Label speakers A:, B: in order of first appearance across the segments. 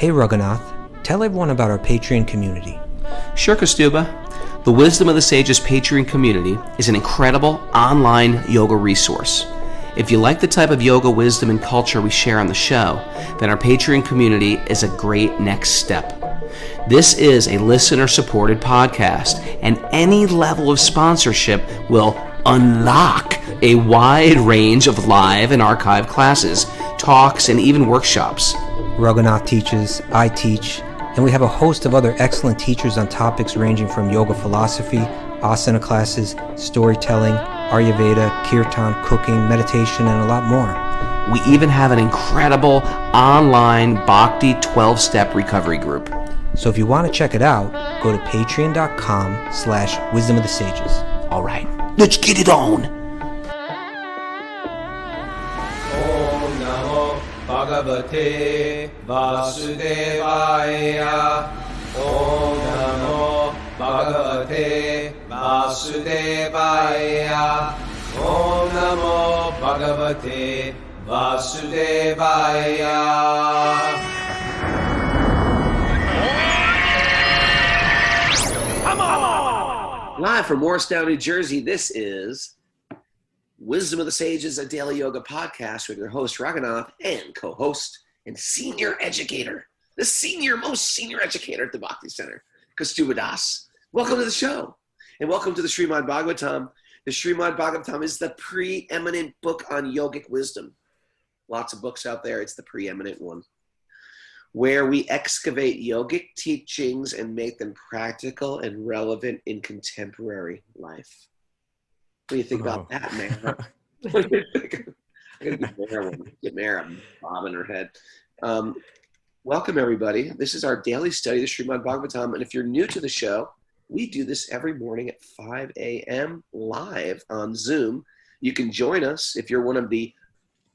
A: Hey Raghunath, tell everyone about our Patreon community.
B: Sure, Kaustubha. The Wisdom of the Sages Patreon community is an incredible online yoga resource. If you like the type of yoga wisdom and culture we share on the show, then our Patreon community is a great next step. This is a listener-supported podcast, and any level of sponsorship will unlock a wide range of live and archived classes, talks, and even workshops.
A: Raghunath teaches, I teach, and we have a host of other excellent teachers on topics ranging from yoga philosophy, asana classes, storytelling, Ayurveda, kirtan, cooking, meditation, and a lot more.
B: We even have an incredible online Bhakti 12-step recovery group.
A: So if you want to check it out, go to patreon.com/wisdom of the sages.
B: All right, let's get it on.
C: Om Namo Bhagavate Vasudevaya. Om Namo Bhagavate Vasudevaya. Om Namo Bhagavate Vasudevaya.
D: Live from Morristown, New Jersey, this is Wisdom of the Sages, a daily yoga podcast with your host, Raghunath, and co-host and senior educator, the most senior educator at the Bhakti Center, Kaustubha Das. Welcome to the show, and welcome to the Srimad Bhagavatam. The Srimad Bhagavatam is the preeminent book on yogic wisdom. Lots of books out there. It's the preeminent one, where we excavate yogic teachings and make them practical and relevant in contemporary life. What do you think about that, man? What do you think? I gotta get Mara bobbing her head. Welcome, everybody. This is our daily study of the Srimad Bhagavatam. And if you're new to the show, we do this every morning at 5 a.m. live on Zoom. You can join us if you're one of the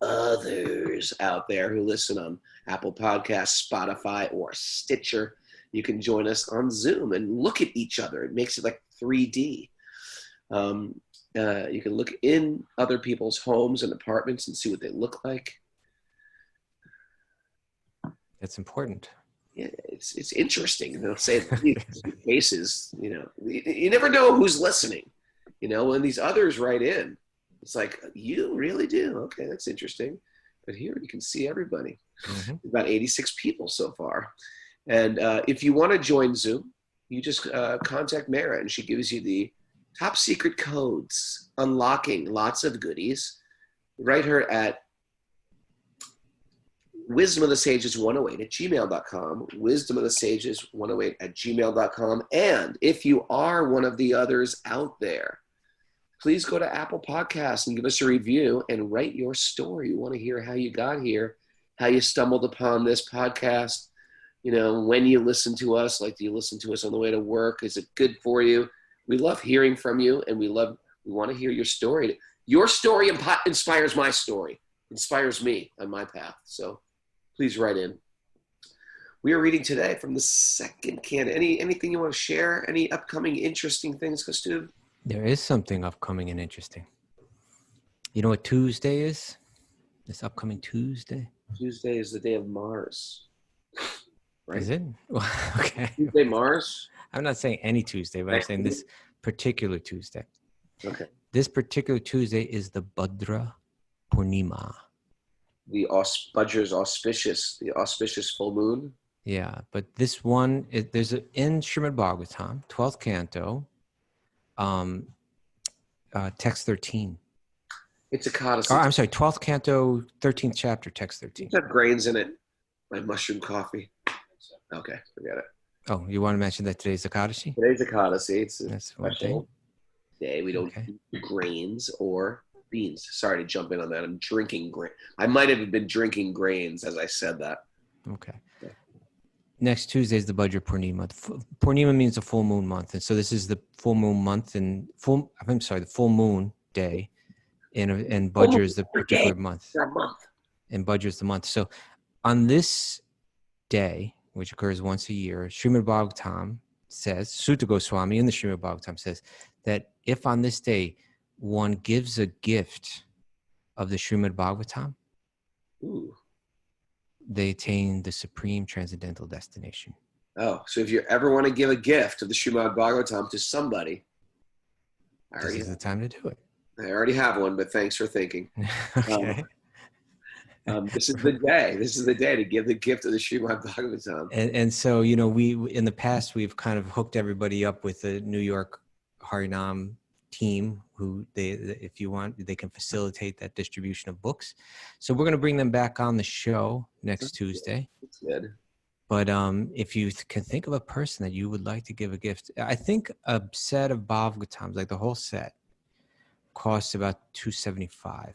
D: others out there who listen on Apple Podcasts, Spotify, or Stitcher. You can join us on Zoom and look at each other. It makes it like 3D. You can look in other people's homes and apartments and see what they look like.
A: That's important.
D: Yeah, it's interesting. They'll say these cases, you never know who's listening. When these others write in, it's like, you really do? Okay, that's interesting. But here you can see everybody. Mm-hmm. About 86 people so far. And if you want to join Zoom, you just contact Mara, and she gives you the top secret codes, unlocking lots of goodies. Write her at wisdomofthesages108@gmail.com, wisdomofthesages108@gmail.com. And if you are one of the others out there, please go to Apple Podcasts and give us a review and write your story. We want to hear how you got here, how you stumbled upon this podcast, when you listen to us. Like, do you listen to us on the way to work? Is it good for you? We love hearing from you, and we want to hear your story. Your story inspires my story, inspires me on my path. So please write in. We are reading today from the second canto. Anything you want to share? Any upcoming interesting things, Kaustubha?
A: There is something upcoming and interesting. You know what Tuesday is? This upcoming Tuesday?
D: Tuesday is the day of Mars. Right?
A: Is it? Okay.
D: Tuesday, Mars?
A: I'm not saying any Tuesday, but I'm saying this particular Tuesday.
D: Okay.
A: This particular Tuesday is the Bhadra Purnima.
D: The auspicious full moon?
A: Yeah, but this one, in Srimad Bhagavatam, 12th canto, text 13.
D: It's a godasa.
A: Oh, I'm sorry, 12th canto, 13th chapter, text 13.
D: It's got grains in it. My mushroom coffee. Okay, forget it.
A: Oh, you want to mention that today's Ekadashi?
D: Today's Ekadashi. It's a
A: That's
D: special day. We don't eat grains or beans. Sorry to jump in on that. I'm drinking grain. I might have been drinking grains as I said that.
A: Okay. Next Tuesday is the Bhadra Purnima. Purnima means the full moon month, and so this is the full moon month the full moon day, and Bhadra is the particular month. And Bhadra is the month. So on this day, which occurs once a year, Srimad Bhagavatam says, Sutta Goswami in the Srimad Bhagavatam says that if on this day one gives a gift of the Srimad Bhagavatam, they attain the supreme transcendental destination.
D: Oh, so if you ever want to give a gift of the Srimad Bhagavatam to somebody,
A: This is the time to do it.
D: I already have one, but thanks for thinking.
A: Okay.
D: This is the day. This is the day to give the gift of the Srimad Bhagavatam.
A: And so, you know, we in the past we've kind of hooked everybody up with the New York Harinam team, who if you want, they can facilitate that distribution of books. So we're going to bring them back on the show next Tuesday.
D: That's good.
A: But if you can think of a person that you would like to give a gift, I think a set of Bhagavatams, like the whole set, costs about $275.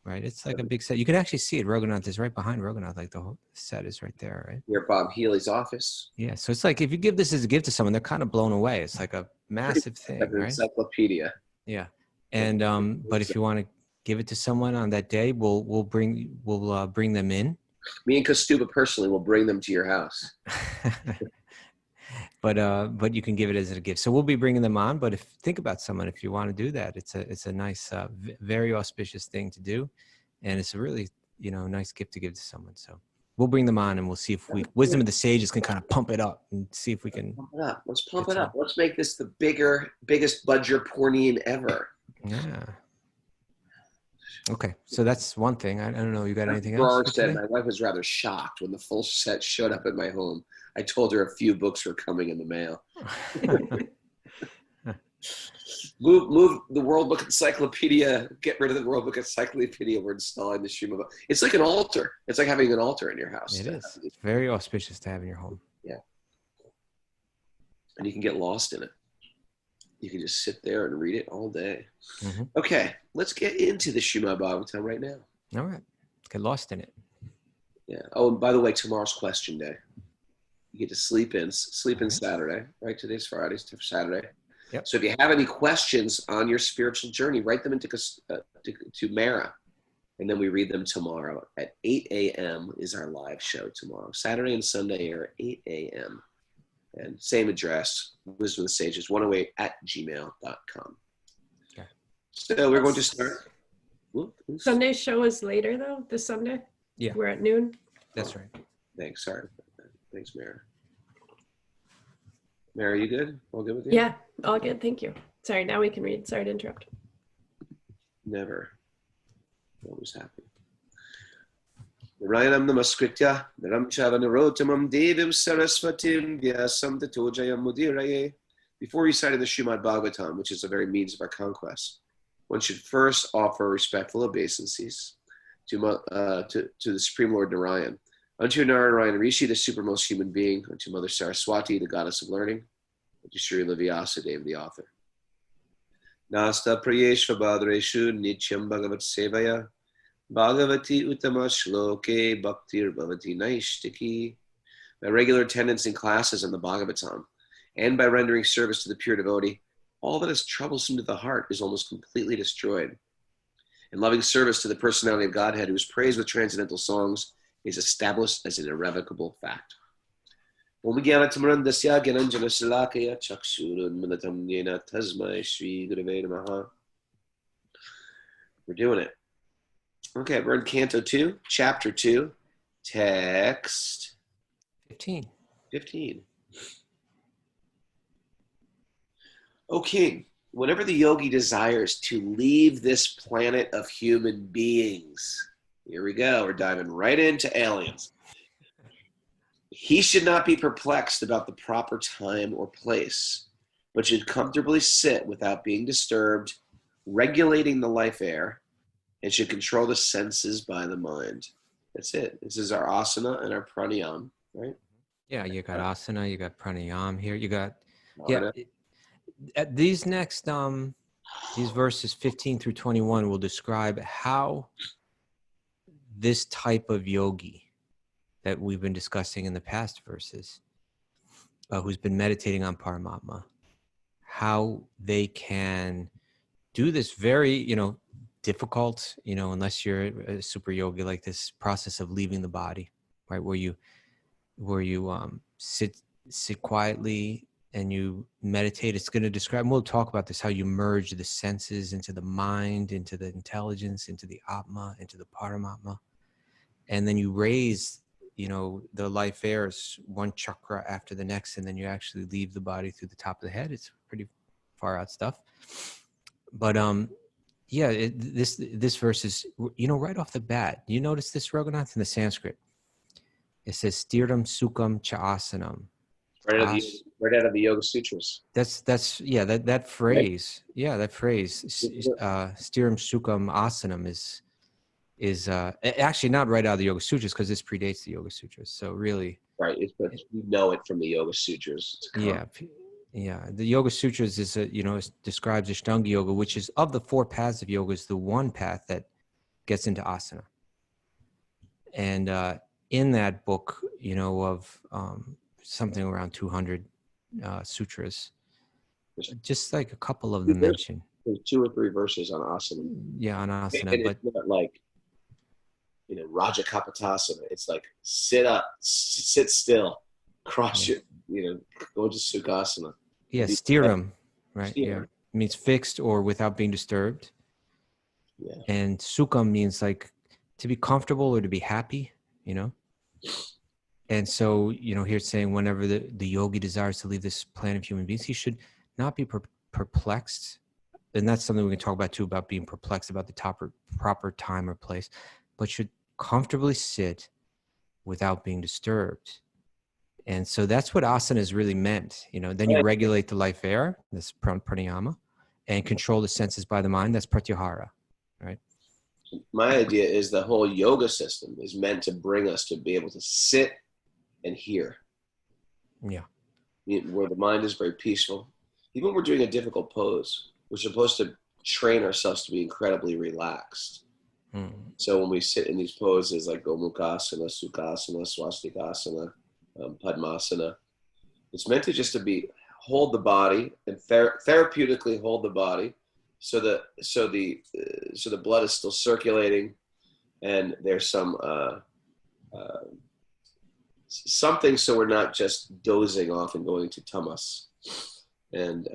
A: Right, it's like a big set. You can actually see it. Raghunath is right behind Raghunath. Like the whole set is right there, right?
D: Near Bob Healy's office.
A: Yeah, so it's like if you give this as a gift to someone, they're kind of blown away. It's like a massive thing,
D: Like an
A: right?
D: encyclopedia.
A: Yeah, and but if you want to give it to someone on that day, we'll bring them in.
D: Me and Kaustubha personally will bring them to your house.
A: But you can give it as a gift. So we'll be bringing them on. But think about someone, if you want to do that, it's a nice, very auspicious thing to do, and it's a really nice gift to give to someone. So we'll bring them on, and we'll see if Wisdom of the Sages can kind of pump it up and see if we can
D: pump it up. Let's pump it up. Let's make this the biggest Bhadra Purnima ever.
A: Yeah. Okay, so that's one thing. I don't know. You got anything else?
D: Said my wife was rather shocked when the full set showed up at my home. I told her a few books were coming in the mail. Move the World Book Encyclopedia. Get rid of the World Book Encyclopedia. We're installing the Srimad. It's like an altar. It's like having an altar in your house.
A: It is. It's very auspicious to have in your home.
D: Yeah. And you can get lost in it. You can just sit there and read it all day. Mm-hmm. Okay, let's get into the Srimad Bhagavatam right now.
A: All right. Let's get lost in it.
D: Yeah. Oh, and by the way, tomorrow's question day. You get to sleep in Saturday, right? Today's Friday, Saturday.
A: Yep.
D: So if you have any questions on your spiritual journey, write them into to Mara, and then we read them tomorrow at 8 a.m. is our live show tomorrow. Saturday and Sunday are 8 a.m. And same address, Wisdom of the Sages, 108@gmail.com.
A: Okay.
D: So we're going to start.
E: Sunday's show is later, though, this Sunday?
A: Yeah.
E: We're at noon?
A: That's right.
D: Thanks. Sorry. Thanks, Mara. Mara, you good? All good with you?
E: Yeah, all good. Thank you. Sorry, now we can read. Sorry to interrupt.
D: Never. Always happy. Narayanam namaskritya naram charanarotamam devim sarasvatim vyasam tato jayam mudiraye. Before reciting the Srimad Bhagavatam, which is the very means of our conquest, one should first offer respectful obeisances to the Supreme Lord Narayan. Unto Narayan Rishi, the supermost human being, unto Mother Saraswati, the goddess of learning, and to Sri Vyasadeva, the author. Nasta prayeshva badreshu nityam bhagavat sevaya bhagavati uttama shloke bhaktir bhavati naishtiki. By regular attendance in classes on the Bhagavatam, and by rendering service to the pure devotee, all that is troublesome to the heart is almost completely destroyed. And loving service to the personality of Godhead, who is praised with transcendental songs, is established as an irrevocable fact. We're doing it. Okay, we're in Canto 2, Chapter 2, Text 15. O King, whenever the yogi desires to leave this planet of human beings, here we go, we're diving right into aliens. He should not be perplexed about the proper time or place, but should comfortably sit without being disturbed, regulating the life air, and should control the senses by the mind. That's it. This is our asana and our pranayam, right?
A: Yeah, you got asana, you got pranayam here, you got these next these verses 15 through 21 will describe how this type of yogi that we've been discussing in the past verses, who's been meditating on Paramatma, how they can do this very, difficult, unless you're a super yogi, like this process of leaving the body, right? Where you sit quietly and you meditate. It's going to describe, and we'll talk about this, how you merge the senses into the mind, into the intelligence, into the Atma, into the Paramatma. And then you raise the life air is one chakra after the next, and then you actually leave the body through the top of the head. It's pretty far out stuff. But this verse is, right off the bat, you notice this, Raghunath, in the Sanskrit. It says sthiraṁ, sukhaṁ cha asanam.
D: Right out of the Yoga Sutras.
A: That phrase. Right? Yeah, that phrase. Sthiraṁ, sukhaṁ, asanam is actually not right out of the Yoga Sutras, because this predates the Yoga Sutras. So really,
D: right, we know it from the Yoga Sutras.
A: Yeah. The Yoga Sutras is it describes Ashtanga Yoga, which is, of the 4 paths of yoga, is the one path that gets into asana. And in that book, of something around 200 sutras, just like a couple of them mentioned.
D: There's 2 or 3 verses on asana.
A: Yeah, on asana,
D: and
A: but
D: it's not like Raja Kapotasana. It's like sit up, sit still, cross your, go to Sukhasana.
A: Yeah, sthiraṁ, right?
D: Sthiraṁ.
A: Yeah, it means fixed or without being disturbed.
D: Yeah.
A: And sukhaṁ means like to be comfortable or to be happy, And so, here it's saying whenever the yogi desires to leave this planet of human beings, he should not be perplexed. And that's something we can talk about too, about being perplexed about the proper time or place, but should comfortably sit without being disturbed. And so that's what asana is really meant. Then you regulate the life air, that's pranayama, and control the senses by the mind, that's pratyahara, right?
D: My idea is the whole yoga system is meant to bring us to be able to sit and hear.
A: Yeah.
D: Where the mind is very peaceful. Even when we're doing a difficult pose, we're supposed to train ourselves to be incredibly relaxed. So when we sit in these poses like Gomukhasana, Sukhasana, Swastikasana, Padmasana, it's meant to just to hold the body and therapeutically hold the body, so the blood is still circulating, and there's something, so we're not just dozing off and going to tamas, and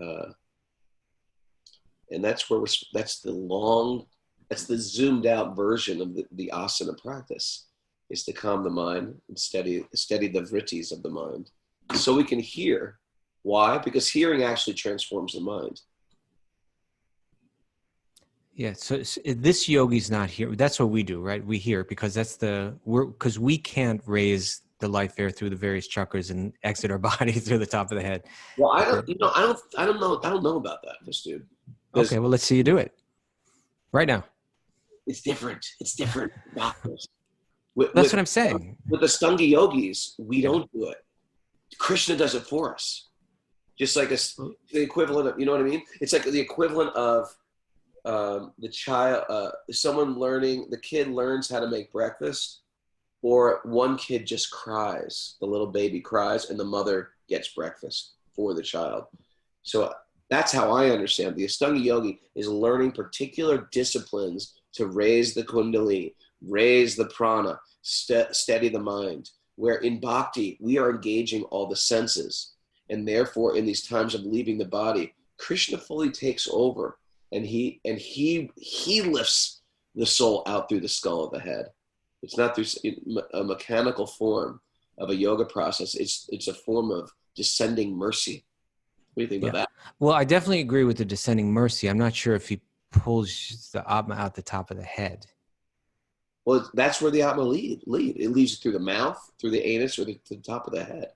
D: that's the zoomed out version of the asana practice, is to calm the mind and steady the vrittis of the mind, so we can hear. Why? Because hearing actually transforms the mind.
A: Yeah, so this yogi's not here. That's what we do, right? We hear, because because we can't raise the life air through the various chakras and exit our body through the top of the head.
D: Well, I don't know about that, this dude.
A: Okay, well, let's see you do it right now.
D: It's different.
A: That's what I'm saying.
D: With the Ashtanga yogis, we don't do it. Krishna does it for us. Just like the equivalent of, you know what I mean? It's like the equivalent of the child, the kid learns how to make breakfast, or one kid just cries, the little baby cries, and the mother gets breakfast for the child. So that's how I understand. The Ashtanga yogi is learning particular disciplines to raise the kundalini, raise the prana, steady the mind. Where in bhakti, we are engaging all the senses. And therefore, in these times of leaving the body, Krishna fully takes over, and he lifts the soul out through the skull of the head. It's not through a mechanical form of a yoga process. It's a form of descending mercy. What do you think about that?
A: Well, I definitely agree with the descending mercy. I'm not sure if he pulls the Atma out the top of the head.
D: Well, that's where the Atma lead. It leads through the mouth, through the anus, or to the top of the head.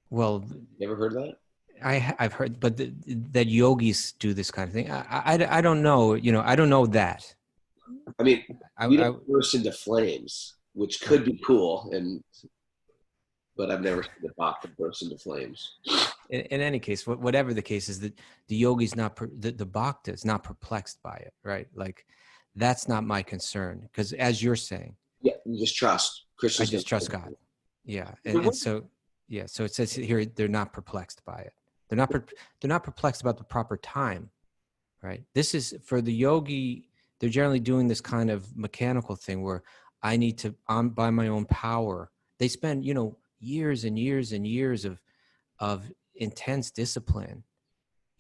A: Well,
D: you ever heard that?
A: I've heard, but that yogis do this kind of thing. I don't know. I don't know that.
D: I mean, we don't burst into flames, which could be cool, but I've never seen the bhakta burst into flames.
A: In any case, whatever the case is, that the yogi's the bhakta is not perplexed by it, right? Like, that's not my concern, because as you're saying,
D: yeah, you just trust.
A: I just trust God. Yeah, and so it says here they're not perplexed by it. They're not perplexed about the proper time, right? This is for the yogi. They're generally doing this kind of mechanical thing where I need to, by my own power. They spend, years and years and years of intense discipline,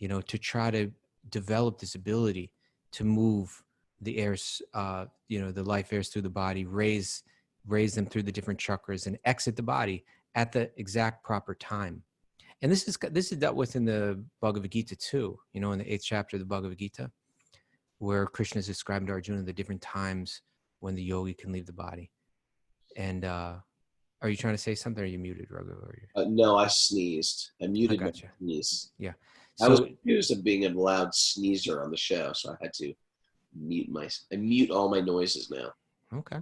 A: to try to develop this ability to move the airs, the life airs through the body, raise raise them through the different chakras, and exit the body at the exact proper time. And this is dealt with in the Bhagavad Gita too, in the 8th chapter of the Bhagavad Gita, where Krishna is describing to Arjuna the different times when the yogi can leave the body. And are you trying to say something, or are you muted, Raghu?
D: No, I sneezed. I muted my sneeze.
A: Yeah.
D: So, I was accused of being a loud sneezer on the show, so I had to mute all my noises now.
A: Okay.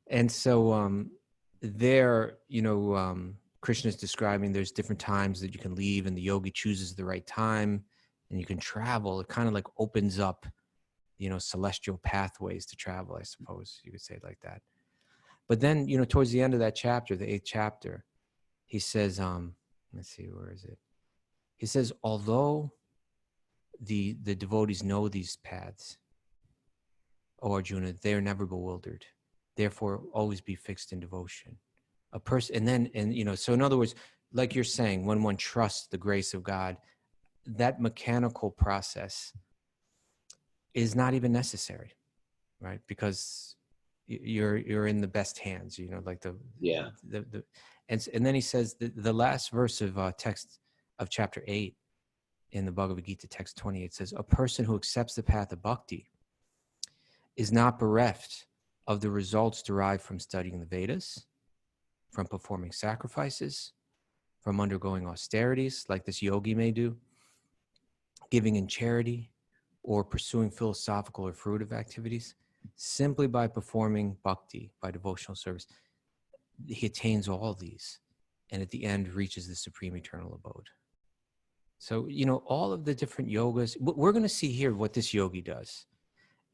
A: And so there, Krishna is describing there's different times that you can leave, and the yogi chooses the right time, and you can travel. It kind of like opens up, celestial pathways to travel, I suppose you could say it like that. But then, towards the end of that chapter, the 8th chapter, he says, let's see, where is it? He says, although the devotees know these paths, O Arjuna, they are never bewildered. Therefore, always be fixed in devotion. A person, so in other words, like you're saying, when one trusts the grace of God, that mechanical process is not even necessary, right? Because you're in the best hands, like and then he says the last verse of text of chapter 8 in the Bhagavad Gita, text 28, says, a person who accepts the path of bhakti is not bereft of the results derived from studying the Vedas, from performing sacrifices, from undergoing austerities like this yogi may do, giving in charity, or pursuing philosophical or fruitive activities. Simply by performing bhakti, by devotional service, he attains all these, and at the end reaches the supreme eternal abode. So, all of the different yogas, we're going to see here what this yogi does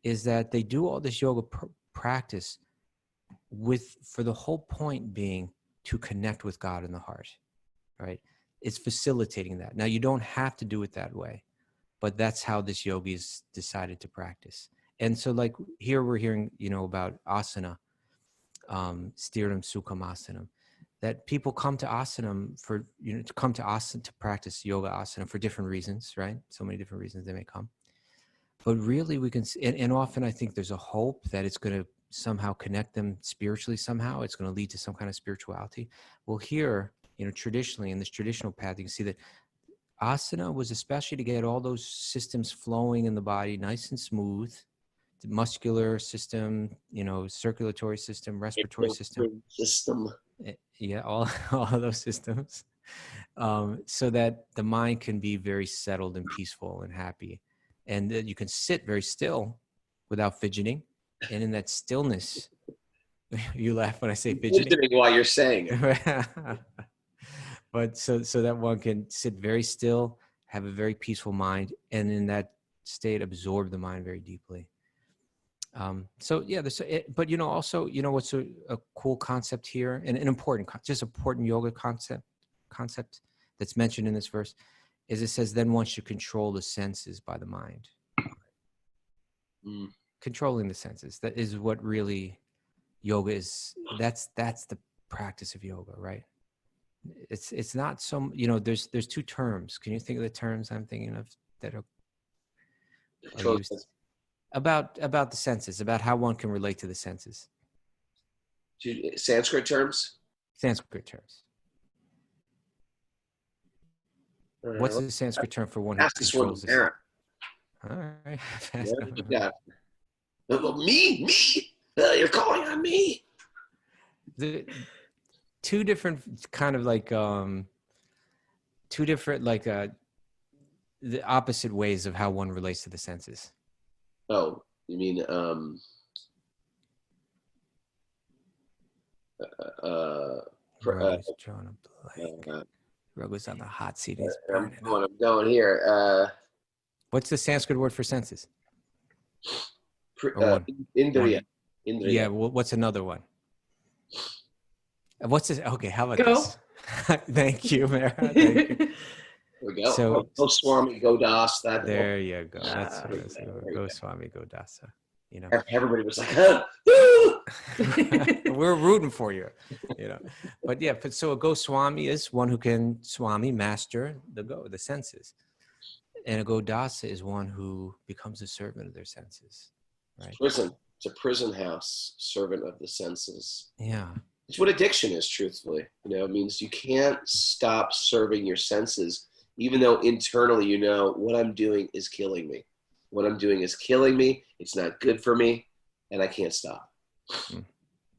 A: is that they do all this yoga practice for the whole point being to connect with God in the heart, right? It's facilitating that. Now, you don't have to do it that way, but that's how this yogi has decided to practice. And so, like here we're hearing, about asana, sthiraṁ, sukhaṁ, āsanam, that people come to asanam to practice yoga asana for different reasons, right? So many different reasons they may come. But really we can, and often I think there's a hope that it's going to somehow connect them spiritually somehow. It's going to lead to some kind of spirituality. Well, here, traditionally in this traditional path, you can see that asana was especially to get all those systems flowing in the body, nice and smooth. The muscular system, circulatory system, respiratory system. Yeah, all of those systems. So that the mind can be very settled and peaceful and happy. And that you can sit very still without fidgeting. And in that stillness, you laugh when I say fidgeting.
D: Fidgeting while you're saying it.
A: But so that one can sit very still, have a very peaceful mind, and in that state absorb the mind very deeply. But also, what's a cool concept here, and an important yoga concept that's mentioned in this verse, is it says, then one should control the senses by the mind. Controlling the senses, that is what really yoga is. That's the practice of yoga, right? It's not some, there's two terms. Can you think of the terms I'm thinking of that are used? About the senses, about how one can relate to the senses.
D: Sanskrit terms?
A: Sanskrit terms. What's the Sanskrit term for one who controls the All right.
D: Yeah. Me? You're calling on me?
A: The two different kind of like the opposite ways of how one relates to the senses.
D: Oh, you mean
A: Raghu's drawing a blank. Raghu's on the hot seat.
D: I'm going here.
A: What's the Sanskrit word for senses?
D: Indriya.
A: Yeah. Well, what's another one? What's this? Okay, how about
E: Go.
A: this? Thank you, Mara. Thank you.
D: There we go.
A: So,
D: Goswami, godasa.
A: There you go. That's what it is. Goswami, godasa.
D: Everybody was like,
A: We're rooting for you, But yeah, so a Goswami is one who can master the senses. And a godasa is one who becomes a servant of their senses, right?
D: Listen, It's a prison house, servant of the senses.
A: Yeah.
D: It's what addiction is, truthfully. You know, it means you can't stop serving your senses, even though internally you know what I'm doing is killing me. What I'm doing is killing me. It's not good for me, and I can't stop.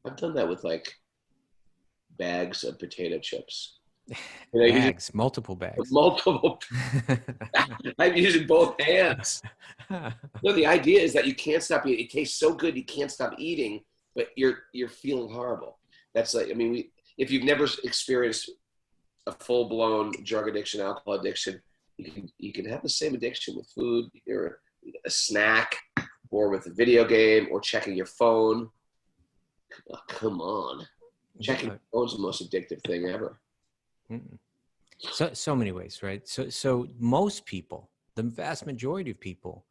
D: I've done that with like bags of potato chips. You know,
A: Bags, multiple bags.
D: multiple. I'm using both hands. No, the idea is that you can't stop eating. It tastes so good you can't stop eating, but you're feeling horrible. That's like, I mean, if you've never experienced a full-blown drug addiction, alcohol addiction, you can have the same addiction with food or a snack or with a video game or checking your phone. Oh, come on. Checking your phone is the most addictive thing ever.
A: So many ways, right? So most people, the vast majority of people,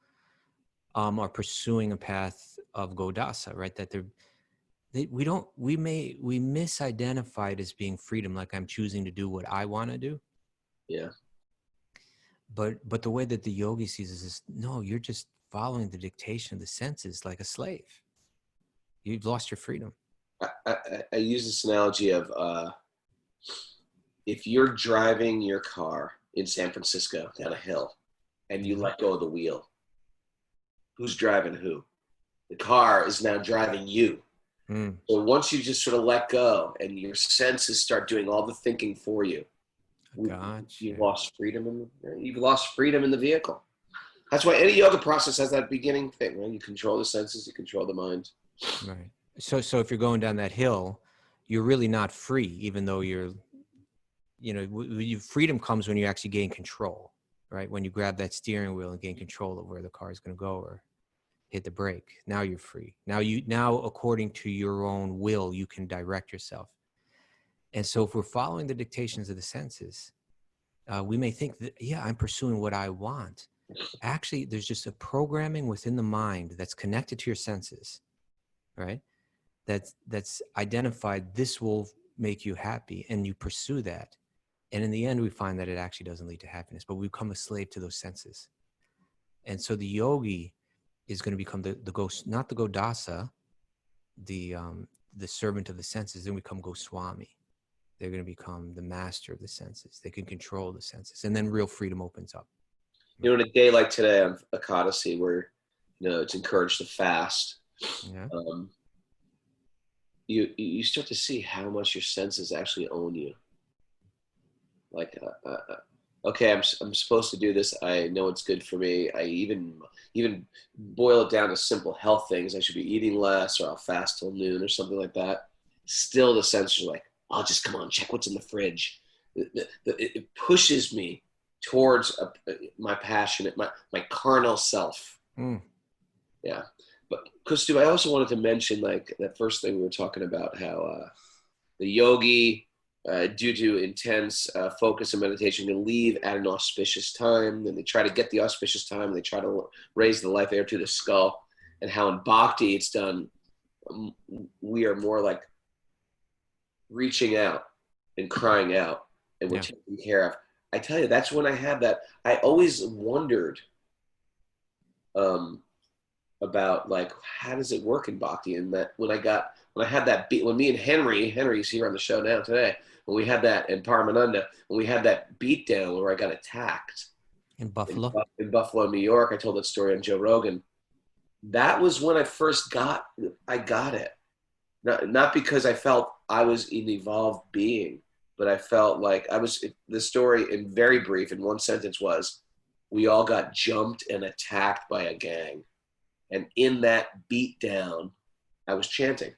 A: are pursuing a path of godasa, right? That we misidentify it as being freedom, like I'm choosing to do what I want to do.
D: Yeah.
A: But the way that the yogi sees it is, no, you're just following the dictation of the senses like a slave. You've lost your freedom.
D: I use this analogy of if you're driving your car in San Francisco down a hill and you let go of the wheel, who's driving who? The car is now driving you. So once you just sort of let go and your senses start doing all the thinking for you, you've lost freedom. You've lost freedom in the vehicle. That's why any yoga process has that beginning thing, right? You control the senses, you control the mind.
A: Right. So if you're going down that hill, you're really not free, even though freedom comes when you actually gain control, right? When you grab that steering wheel and gain control of where the car is going to go or hit the brake. Now you're free. Now according to your own will, you can direct yourself. And so if we're following the dictations of the senses, we may think that, yeah, I'm pursuing what I want. Actually, there's just a programming within the mind that's connected to your senses, right? That's identified, this will make you happy, and you pursue that. And in the end, we find that it actually doesn't lead to happiness, but we become a slave to those senses. And so the yogi is going to become the not the godasa, the servant of the senses. Then we become Goswami. They're going to become the master of the senses. They can control the senses, and then real freedom opens up.
D: You know, in a day like today on Ekadasi, where it's encouraged to fast, you start to see how much your senses actually own you. Like, okay, I'm supposed to do this. I know it's good for me. I even boil it down to simple health things. I should be eating less, or I'll fast till noon, or something like that. Still, the senses are like, "Oh, just come on, check what's in the fridge." It pushes me towards my passionate, my carnal self. Yeah. But Kaustubha, I also wanted to mention, like, that first thing we were talking about, how the yogi, due to intense focus and meditation, can leave at an auspicious time. Then they try to get the auspicious time, and they try to raise the life air to the skull. And how in bhakti it's done, we are more like reaching out and crying out, and we're taken care of. I tell you, that's when I had that. I always wondered about, like, how does it work in bhakti? And that when I had that beat, when me and Henry's here on the show now today, when we had that, and Paramatma, when we had that beat down where I got attacked
A: in Buffalo,
D: New York, I told that story on Joe Rogan. That was when I first got it. Not because I felt I was an evolved being, but I felt like the story, in very brief, in one sentence, was, we all got jumped and attacked by a gang. And in that beatdown, I was chanting.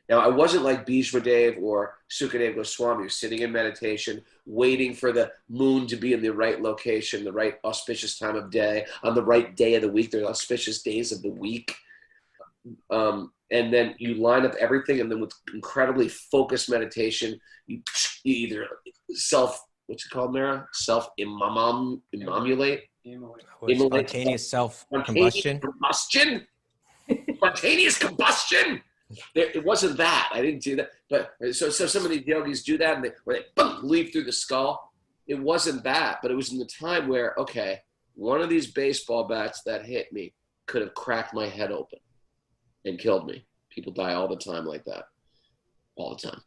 D: Now, I wasn't like Bhishmadev or Sukadev Goswami, who's sitting in meditation, waiting for the moon to be in the right location, the right auspicious time of day, on the right day of the week, the auspicious days of the week. And then you line up everything, and then with incredibly focused meditation, you either what's it called, Mara? Self-immolate?
A: Spontaneous self-combustion?
D: Spontaneous combustion! It wasn't that. I didn't do that. But so some of these yogis do that, and they leave through the skull. It wasn't that, but it was in the time where, okay, one of these baseball bats that hit me could have cracked my head open. and killed me. People die all the time like that. All the time.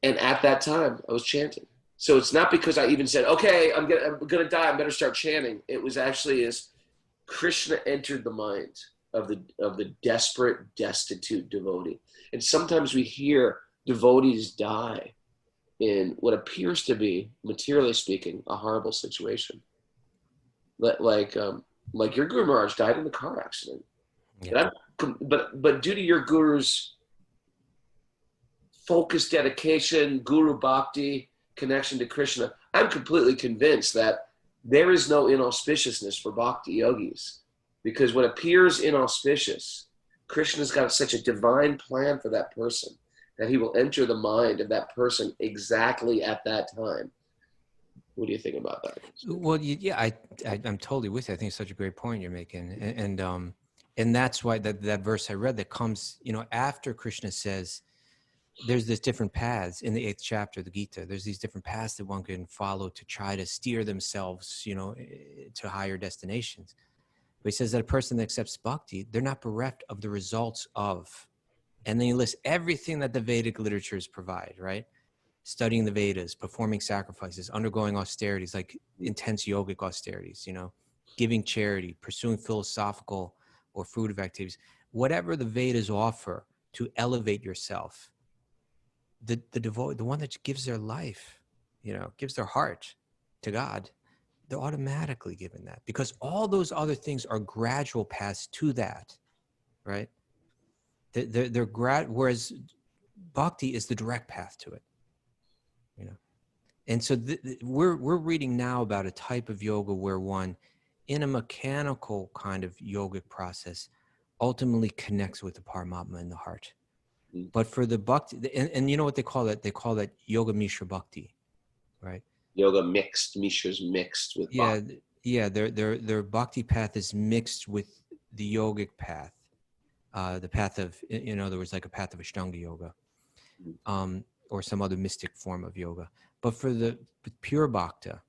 D: And at that time, I was chanting. So it's not because I even said, okay, I'm gonna die, I better start chanting. It was actually as Krishna entered the mind of the desperate, destitute devotee. And sometimes we hear devotees die in what appears to be, materially speaking, a horrible situation. Like your Guru Maharaj died in a car accident.
A: Yeah.
D: But due to your Guru's focused dedication, Guru Bhakti, connection to Krishna, I'm completely convinced that there is no inauspiciousness for Bhakti yogis, because what appears inauspicious, Krishna's got such a divine plan for that person that he will enter the mind of that person exactly at that time. What do you think about that?
A: Well, yeah, I'm totally with you. I think it's such a great point you're making, and that's why that verse I read that comes, after Krishna says, there's this different paths in the 8th chapter of the Gita. There's these different paths that one can follow to try to steer themselves, to higher destinations. But he says that a person that accepts bhakti, they're not bereft of the results of. And then he lists everything that the Vedic literatures provide, right? Studying the Vedas, performing sacrifices, undergoing austerities, like intense yogic austerities, giving charity, pursuing philosophical or fruitive activities, whatever the Vedas offer to elevate yourself. The one that gives their life, gives their heart to God, they're automatically given that, because all those other things are gradual paths to that, right? Whereas bhakti is the direct path to it, And so we're reading now about a type of yoga where one, in a mechanical kind of yogic process, ultimately connects with the Paramatma in the heart. But for the bhakti, and you know what they call that? They call that yoga mishra bhakti, right?
D: Yoga mixed, mishra's mixed with bhakti.
A: Yeah. Their bhakti path is mixed with the yogic path, the path of, in other words, like a path of Ashtanga yoga, or some other mystic form of yoga. But for the pure bhakta,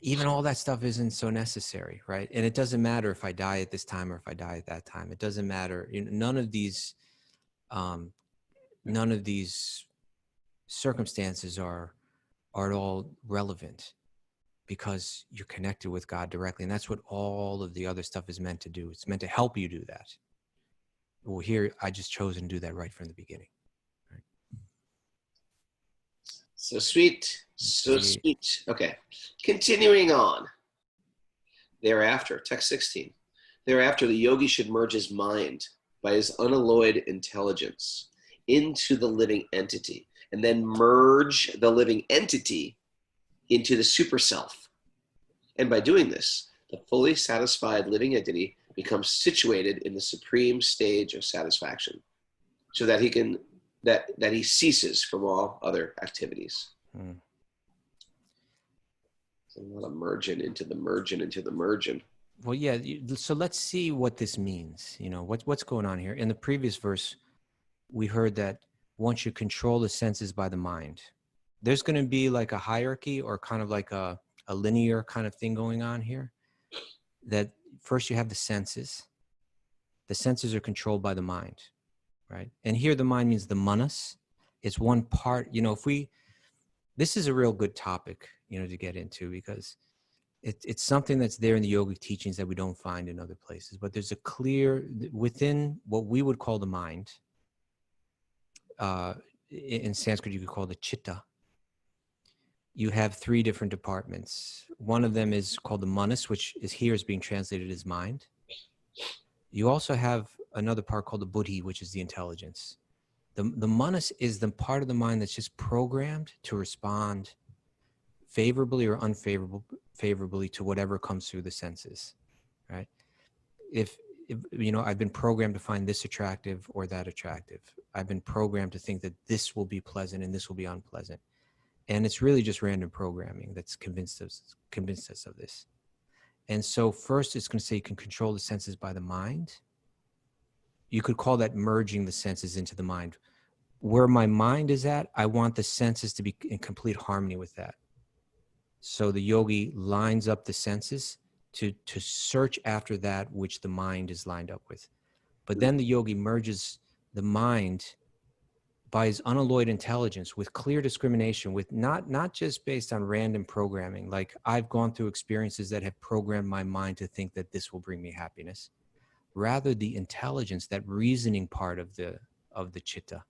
A: even all that stuff isn't so necessary, right? And it doesn't matter if I die at this time or if I die at that time. It doesn't matter. None of these circumstances are at all relevant, because you're connected with God directly. And that's what all of the other stuff is meant to do. It's meant to help you do that. Well, here, I just chose to do that right from the beginning. Right?
D: So sweet. So sweet. Okay. Continuing on. Thereafter, text 16. Thereafter, the yogi should merge his mind by his unalloyed intelligence into the living entity, and then merge the living entity into the super self. And by doing this, the fully satisfied living entity becomes situated in the supreme stage of satisfaction, so that he can that he ceases from all other activities. So a lot of merging into the merging into the merging.
A: Well, yeah. So let's see what this means. What's going on here. In the previous verse, we heard that one should control the senses by the mind. There's going to be like a hierarchy, or kind of like a linear kind of thing going on here. That first you have the senses. The senses are controlled by the mind, right? And here the mind means the manas. It's one part, this is a real good topic, to get into, because it's something that's there in the yogic teachings that we don't find in other places. But there's a clear, within what we would call the mind, in Sanskrit you could call it chitta, you have 3 different departments. One of them is called the manas, which is being translated as mind. You also have another part called the buddhi, which is the intelligence. The manas is the part of the mind that's just programmed to respond favorably or unfavorably to whatever comes through the senses, right? If I've been programmed to find this attractive or that attractive. I've been programmed to think that this will be pleasant and this will be unpleasant. And it's really just random programming that's convinced us of this. And so first it's going to say you can control the senses by the mind. You could call that merging the senses into the mind. Where my mind is at, I want the senses to be in complete harmony with that. So the yogi lines up the senses to search after that which the mind is lined up with. But then the yogi merges the mind by his unalloyed intelligence with clear discrimination, with not just based on random programming. Like, I've gone through experiences that have programmed my mind to think that this will bring me happiness. Rather, the intelligence, that reasoning part of the chitta,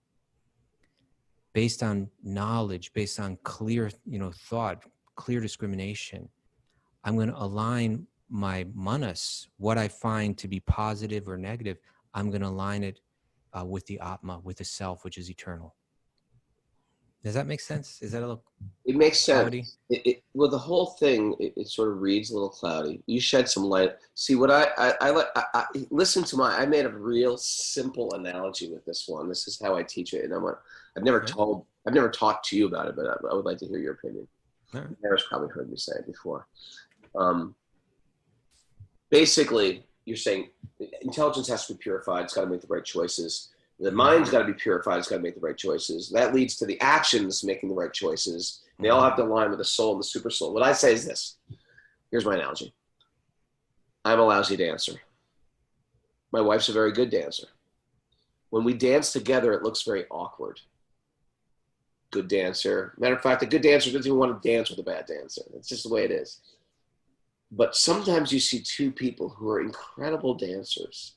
A: based on knowledge, based on clear, thought, clear discrimination. I'm going to align my manas, what I find to be positive or negative, I'm going to align it with the Atma, with the self, which is eternal. Does that make sense? Is that a little
D: It makes sense.
A: cloudy?
D: Well, the whole thing, it sort of reads a little cloudy. You shed some light. See, what I listen to I made a real simple analogy with this one. This is how I teach it. And I've never talked to you about it, but I would like to hear your opinion.
A: All right.
D: Mary's probably heard me say it before. Basically, you're saying intelligence has to be purified. It's got to make the right choices. The mind's got to be purified. It's got to make the right choices. That leads to the actions making the right choices. They all have to align with the soul and the super soul. What I say is this. Here's my analogy. I'm a lousy dancer. My wife's a very good dancer. When we dance together, it looks very awkward. Good dancer. Matter of fact, a good dancer doesn't even want to dance with a bad dancer. It's just the way it is. But sometimes you see two people who are incredible dancers,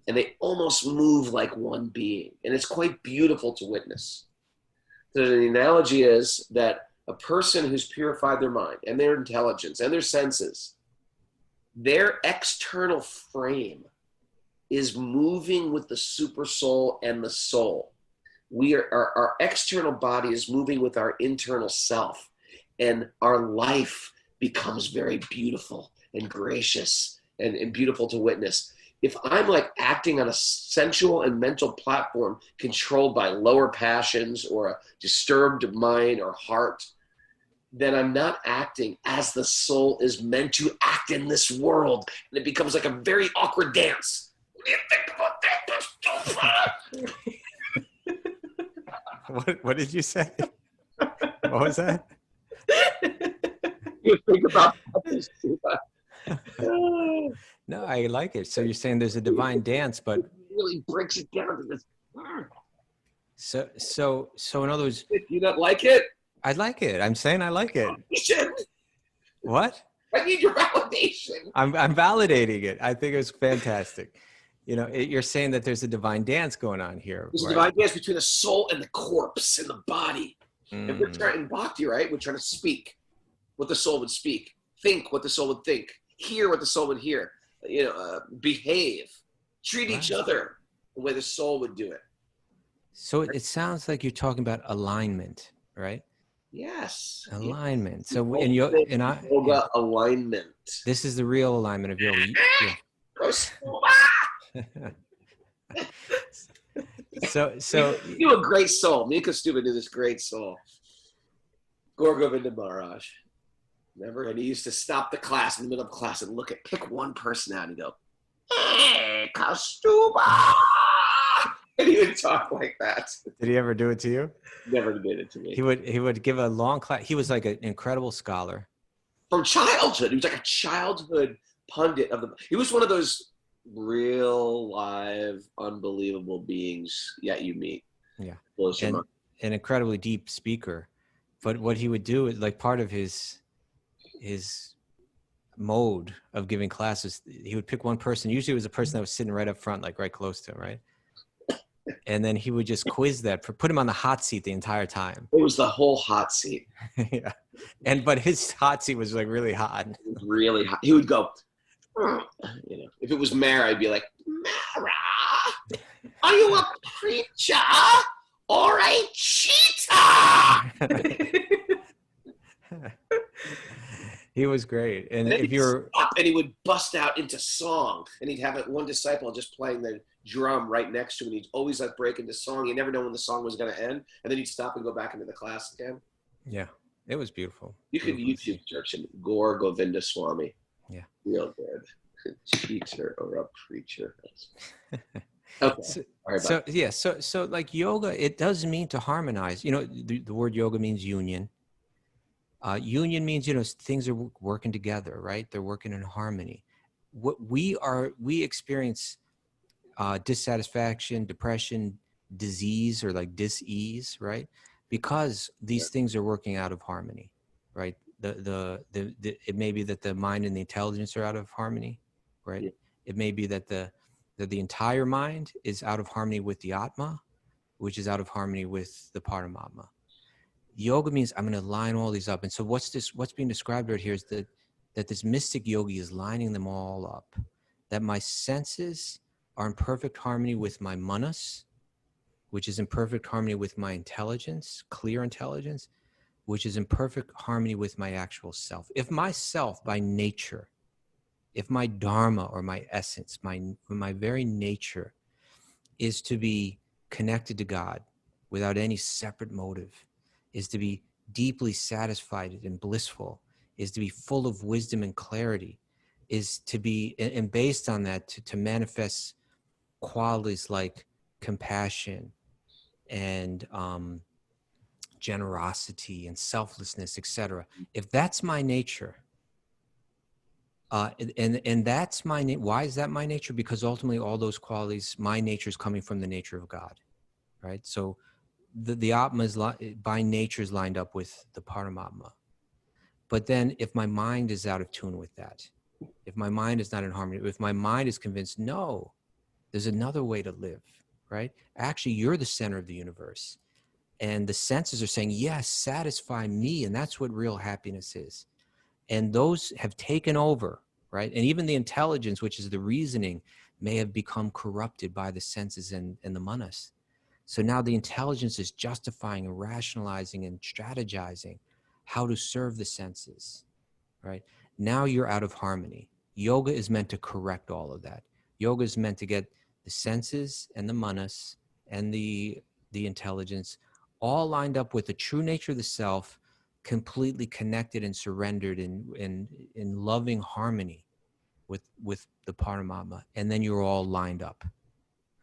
D: and they almost move like one being. And it's quite beautiful to witness. So the analogy is that a person who's purified their mind and their intelligence and their senses, their external frame is moving with the super soul and the soul. Our external body is moving with our internal self, and our life becomes very beautiful and gracious and beautiful to witness. If I'm like acting on a sensual and mental platform controlled by lower passions or a disturbed mind or heart, then I'm not acting as the soul is meant to act in this world. And it becomes like a very awkward dance. What do you think about that?
A: What did you say? What was that?
D: You think about this.
A: No, I like it. So you're saying there's a divine dance, but
D: it really breaks it down to this.
A: So in other words,
D: You not like it?
A: I like it. I'm saying I like it. What?
D: I need your validation.
A: I'm validating it. I think it's fantastic. You're saying that there's a divine dance going on here.
D: There's a
A: right?
D: divine dance between the soul and the corpse and the body. And we're trying in Bhakti, right? We're trying to speak what the soul would speak, think what the soul would think, hear what the soul would hear, behave, treat each other the way the soul would do it.
A: So it sounds like you're talking about alignment, right?
D: Yes.
A: Alignment. So
D: yoga alignment.
A: This is the real alignment of yoga. So
D: you do a great soul. Me and Kaustubha do this great soul. Govinda Maharaj. Remember? And he used to stop the class in the middle of class and pick one person out and go, "Hey, Kaustubha!" And he would talk like that.
A: Did he ever do it to you?
D: Never did it to me.
A: He would give a long class. He was like an incredible scholar.
D: From childhood. He was like a childhood pundit he was one of those real live unbelievable beings you meet.
A: Yeah.
D: Blows your mind.
A: An incredibly deep speaker. But what he would do is, like, part of his mode of giving classes, he would pick one person. Usually it was a person that was sitting right up front, like right close to him, right? And then he would just quiz put him on the hot seat the entire time.
D: It was the whole hot seat.
A: Yeah. But his hot seat was like really hot.
D: It was really hot. He would go, if it was Mara, I'd be like, "Mara, are you a preacher or a cheater?"
A: He was great. And
D: then
A: if you're
D: and he would bust out into song, and he'd have one disciple just playing the drum right next to him, and he'd always break into song. You never know when the song was going to end, and then he'd stop and go back into the class again.
A: Yeah, it was beautiful.
D: You could YouTube search him, Govinda Swami.
A: Yeah,
D: real good. Cheater or a preacher. Okay.
A: So like yoga, it does mean to harmonize. The word yoga means union. Union means, things are working together, right? They're working in harmony. We experience dissatisfaction, depression, disease, or like dis-ease, right? Because these things are working out of harmony, right? It may be that the mind and the intelligence are out of harmony, right?
D: Yeah.
A: It may be that the entire mind is out of harmony with the Atma, which is out of harmony with the Paramatma. Yoga means I'm going to line all these up. And so what's being described right here is that this mystic yogi is lining them all up, that my senses are in perfect harmony with my manas, which is in perfect harmony with my intelligence, clear intelligence, which is in perfect harmony with my actual self. If my self by nature, if my dharma or my essence, my very nature is to be connected to God without any separate motive, is to be deeply satisfied and blissful, is to be full of wisdom and clarity, is to be, and based on that, to manifest qualities like compassion and generosity and selflessness, etc. If that's my nature, and that's my why is that my nature? Because ultimately all those qualities, my nature is coming from the nature of God, right? So the Atma is by nature is lined up with the Paramatma. But then if my mind is out of tune with that, if my mind is not in harmony, if my mind is convinced, no, there's another way to live, right? Actually, you're the center of the universe. And the senses are saying, yes, satisfy me. And that's what real happiness is. And those have taken over, right? And even the intelligence, which is the reasoning, may have become corrupted by the senses and the manas. So now the intelligence is justifying and rationalizing and strategizing how to serve the senses, right? Now you're out of harmony. Yoga is meant to correct all of that. Yoga is meant to get the senses and the manas and the intelligence all lined up with the true nature of the self, completely connected and surrendered in loving harmony with the Paramatma. And then you're all lined up,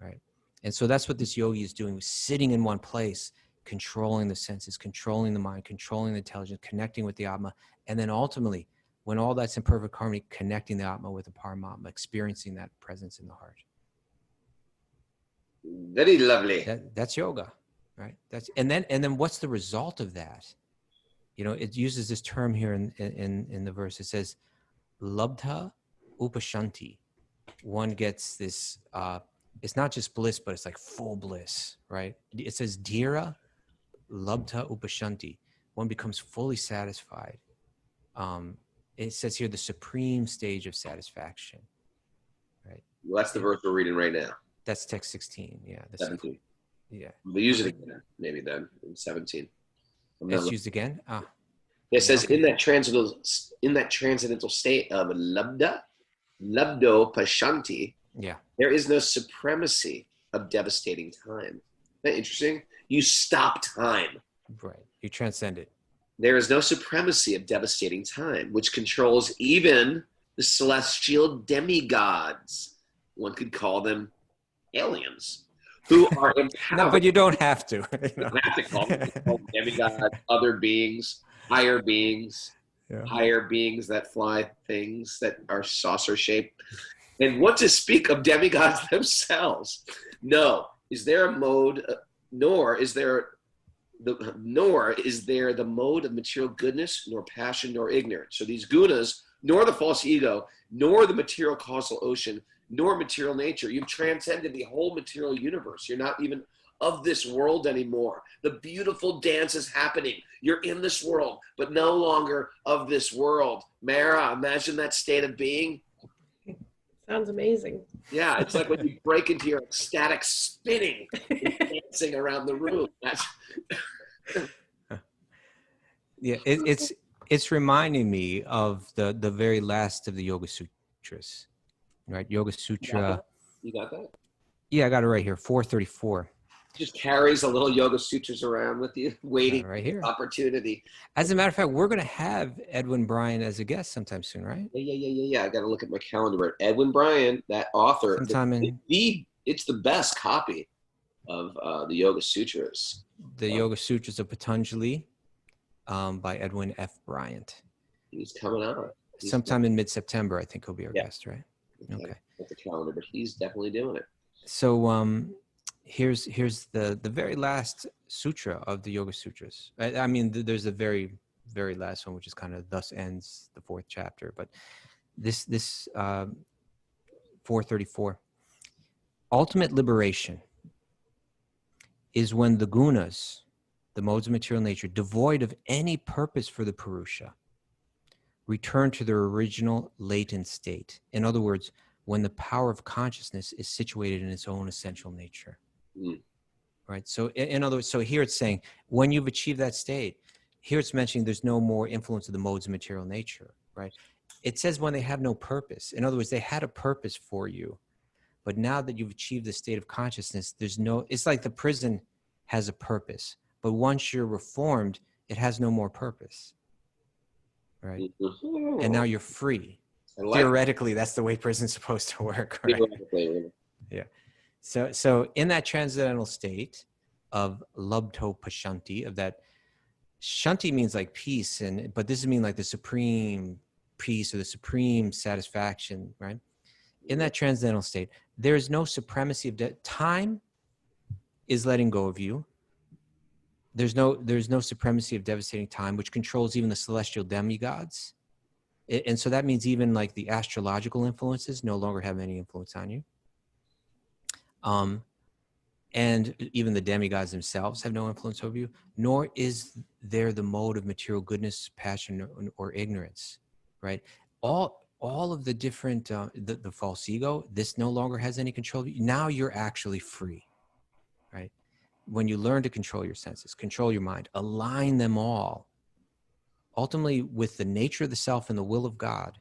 A: right? And so that's what this yogi is doing, sitting in one place, controlling the senses, controlling the mind, controlling the intelligence, connecting with the Atma. And then ultimately, when all that's in perfect harmony, connecting the Atma with the Paramatma, experiencing that presence in the heart.
D: Very lovely.
A: That's yoga, right? And then what's the result of that? It uses this term here in the verse. It says, labdha upashanti. One gets this, it's not just bliss, but it's like full bliss, right? It says dhira labdha upashanti. One becomes fully satisfied. It says here the supreme stage of satisfaction, right?
D: Well, that's the verse we're reading right now.
A: That's text 16, yeah.
D: 17.
A: Yeah.
D: We'll use it again, maybe then, in 17.
A: It's used again?
D: It says, okay. in that transcendental state of labdo pashanti,
A: yeah,
D: there is no supremacy of devastating time. Isn't that interesting? You stop time.
A: Right. You transcend it.
D: There is no supremacy of devastating time, which controls even the celestial demigods. One could call them aliens, who are empowered.
A: No, but you don't have to.
D: You don't have to call them demigods, other beings, higher beings, higher beings that fly things that are saucer-shaped. And what to speak of demigods themselves? No, is there a mode, nor is there the mode of material goodness, nor passion, nor ignorance. So these gunas, nor the false ego, nor the material causal ocean, nor material nature. You've transcended the whole material universe. You're not even of this world anymore. The beautiful dance is happening. You're in this world, but no longer of this world. Mara, imagine that state of being.
E: Sounds amazing.
D: Yeah, it's like when you break into your ecstatic spinning and dancing around the room. That's
A: yeah, it's reminding me of the very last of the Yoga Sutras, right? Yoga Sutra.
D: You got that?
A: Yeah, I got it right here, 434.
D: Just carries a little Yoga Sutras around with you, waiting
A: right here.
D: For opportunity.
A: As a matter of fact, we're going to have Edwin Bryan as a guest sometime soon, right?
D: Yeah. I got to look at my calendar. Edwin Bryan, that author, it's the best copy of the Yoga Sutras.
A: The Yoga Sutras of Patanjali. by Edwin F. Bryant.
D: He's coming out.
A: Sometime in mid-September, I think he'll be our guest, right? Okay.
D: At the calendar, but he's definitely doing it.
A: So here's the very last sutra of the Yoga Sutras. I mean, there's a very, very last one, which is kind of thus ends the 4th chapter. But this 434, ultimate liberation is when the gunas, the modes of material nature, devoid of any purpose for the Purusha, return to their original latent state. In other words, when the power of consciousness is situated in its own essential nature. Right? So in other words, so here it's saying, when you've achieved that state, here it's mentioning there's no more influence of the modes of material nature, right? It says when they have no purpose. In other words, they had a purpose for you, but now that you've achieved the state of consciousness, there's no, it's like the prison has a purpose, but once you're reformed, it has no more purpose, right? And now you're free. Theoretically, that's the way prison's supposed to work, right? Yeah. So in that transcendental state of labdho pashanti, of that, shanti means like peace, but this is mean like the supreme peace or the supreme satisfaction, right? In that transcendental state, there is no supremacy of time is letting go of you. There's no supremacy of devastating time, which controls even the celestial demigods. And so that means even like the astrological influences no longer have any influence on you. And even the demigods themselves have no influence over you, nor is there the mode of material goodness, passion, or ignorance, right? All of the different, the false ego, this no longer has any control of you. Now you're actually free, right? When you learn to control your senses, control your mind, align them all, ultimately with the nature of the self and the will of God,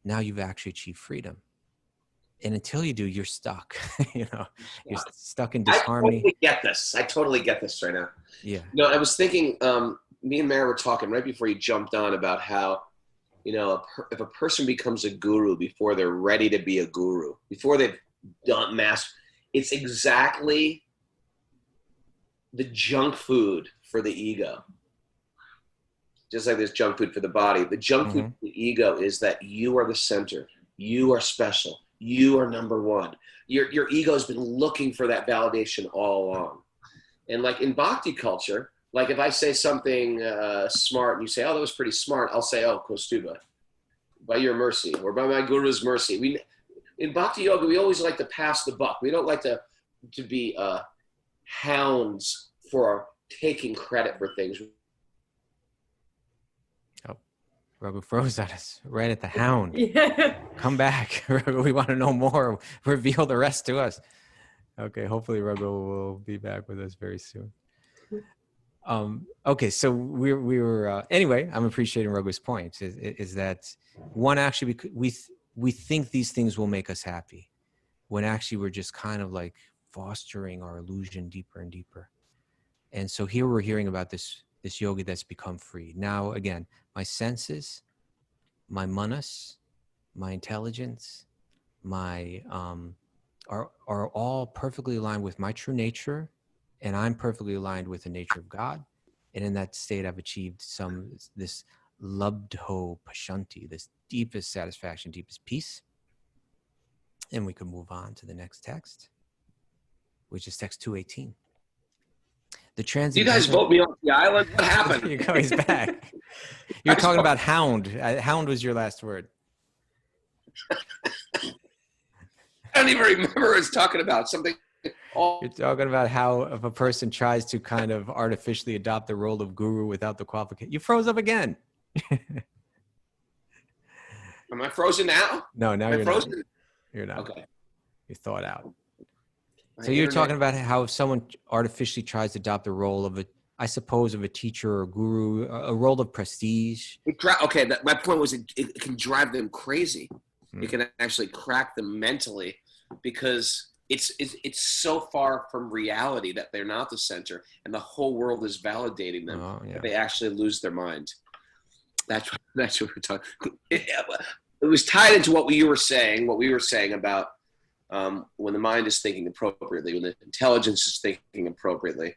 A: now you've actually achieved freedom. And until you do, you're stuck. You're stuck in disharmony.
D: I totally get this right now.
A: Yeah.
D: No, I was thinking, me and Mary were talking right before you jumped on about how, if a person becomes a guru before they're ready to be a guru, before they've done it's exactly the junk food for the ego. Just like there's junk food for the body. The junk food for the ego is that you are the center. You are special. You are number one. Your ego has been looking for that validation all along. And like in Bhakti culture, like if I say something smart and you say, oh, that was pretty smart, I'll say, oh, Kaustubha, by your mercy, or by my guru's mercy. In Bhakti-yogi, we always like to pass the buck. We don't like to be hounds for taking credit for things.
A: Raghu froze at us right at the hound.
E: Yeah.
A: Come back. Raghu, we want to know more. Reveal the rest to us. Okay, hopefully Raghu will be back with us very soon. Okay, so we were anyway, I'm appreciating Raghu's point is that one, actually we think these things will make us happy when actually we're just kind of like fostering our illusion deeper and deeper. And so here we're hearing about this yogi that's become free. Now, again, my senses, my manas, my intelligence, my are all perfectly aligned with my true nature, and I'm perfectly aligned with the nature of God. And in that state, I've achieved this labdho pashanti, this deepest satisfaction, deepest peace. And we can move on to the next text, which is text 218.
D: You guys vote me off the island? What happened?
A: You go, he's back. You're talking about hound. Hound was your last word.
D: I don't even remember what I was talking about. Something.
A: You're talking about how if a person tries to kind of artificially adopt the role of guru without the qualification. You froze up again.
D: Am I frozen now?
A: No, now you're
D: frozen?
A: not. You're not.
D: Okay.
A: You're thawed out. So you're talking about how if someone artificially tries to adopt the role of a teacher or guru, a role of prestige.
D: Okay, my point was it can drive them crazy. It can actually crack them mentally because it's so far from reality that they're not the center and the whole world is validating them. That they actually lose their mind. That's what we're talking. It was tied into what we were saying about when the mind is thinking appropriately, when the intelligence is thinking appropriately,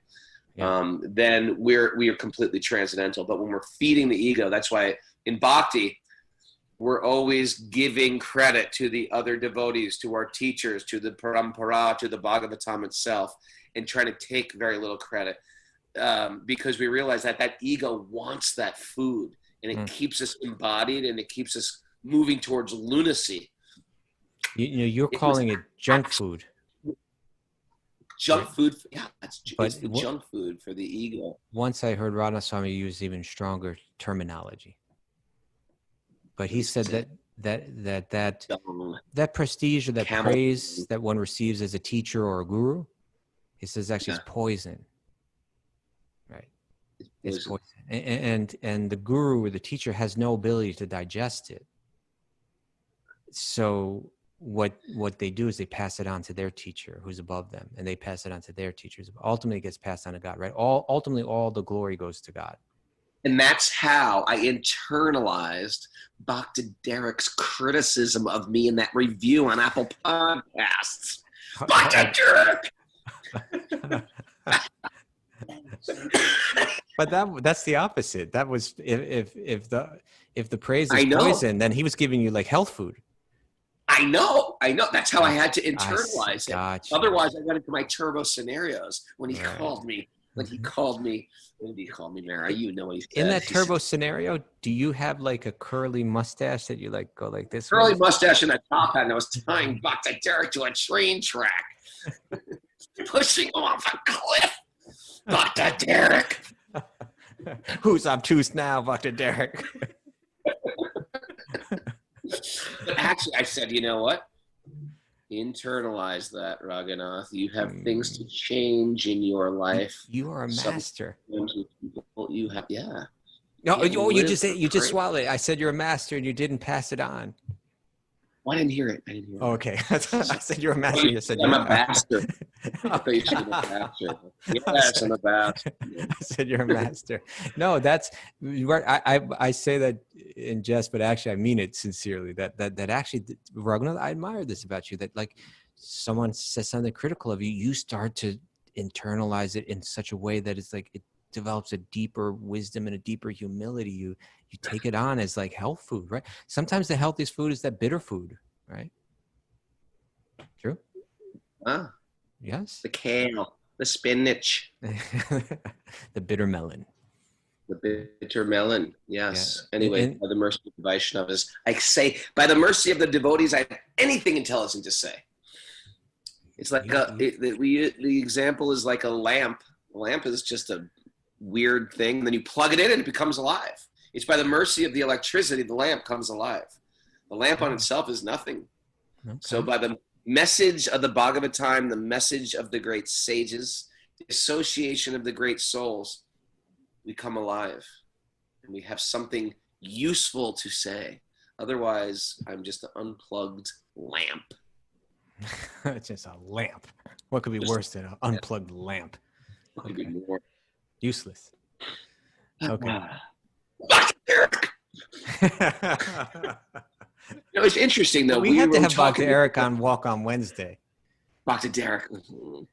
D: then we are completely transcendental. But when we're feeding the ego, that's why in bhakti, we're always giving credit to the other devotees, to our teachers, to the parampara, to the Bhagavatam itself, and trying to take very little credit because we realize that that ego wants that food, and it keeps us embodied, and it keeps us moving towards lunacy.
A: You're calling it junk food.
D: Junk food, yeah, it's
A: But
D: the junk food for the ego.
A: Once I heard Radha use even stronger terminology. But he said that prestige or that praise that one receives as a teacher or a guru, he says actually it's poison, right? It's poison, and the guru or the teacher has no ability to digest it. So what they do is they pass it on to their teacher who's above them, and they pass it on to their teachers. Ultimately, it gets passed on to God, right? Ultimately, all the glory goes to God.
D: And that's how I internalized Dr. Derek's criticism of me in that review on Apple Podcasts. Dr. Derek!
A: But that's the opposite. That was if the praise is poison, then he was giving you like health food.
D: I know. That's how I had to internalize it.
A: Gotcha.
D: Otherwise, I went into my turbo scenarios when he called me. When he called me, Mara, you know what he said.
A: In that turbo scenario, do you have like a curly mustache that you like go like this?
D: Curly mustache and a top hat, and I was tying Dr. Derek to a train track, pushing him off a cliff. Dr. Derek.
A: Who's obtuse now, Dr. Derek?
D: But actually, I said, you know what? Internalize that, Raghunath. You have things to change in your life.
A: You are a master.
D: You have,
A: No, you just swallowed it. I said you're a master, and you didn't pass it on.
D: Well, I didn't hear it.
A: Oh, okay. I said you're a master. You said
D: I'm a bastard. I thought you said I'm a bastard. Yes, I'm a bastard.
A: I said you're a master. No, that's I say that in jest, but actually I mean it sincerely. That actually, Raghunath, I admire this about you. That like someone says something critical of you, you start to internalize it in such a way that it's like it develops a deeper wisdom and a deeper humility. You take it on as like health food, right? Sometimes the healthiest food is that bitter food, right? True. Yes.
D: The kale, the spinach,
A: the bitter melon.
D: The bitter melon. Yes.
A: Yeah.
D: Anyway, by the mercy of the Vaishnavas, I say, by the mercy of the devotees, I have anything intelligent to say. It's like the example is like a lamp. A lamp is just a weird thing. Then you plug it in and it becomes alive. It's by the mercy of the electricity, the lamp comes alive. The lamp on itself is nothing. Okay. So by the message of the Bhagavatam, the message of the great sages, the association of the great souls, we come alive and we have something useful to say. Otherwise, I'm just an unplugged lamp.
A: It's just a lamp. What could be worse than an unplugged lamp?
D: What could be more
A: useless? Okay.
D: It's interesting though.
A: We have to have Dr. Eric on Walk on Wednesday.
D: Dr. Derek, we're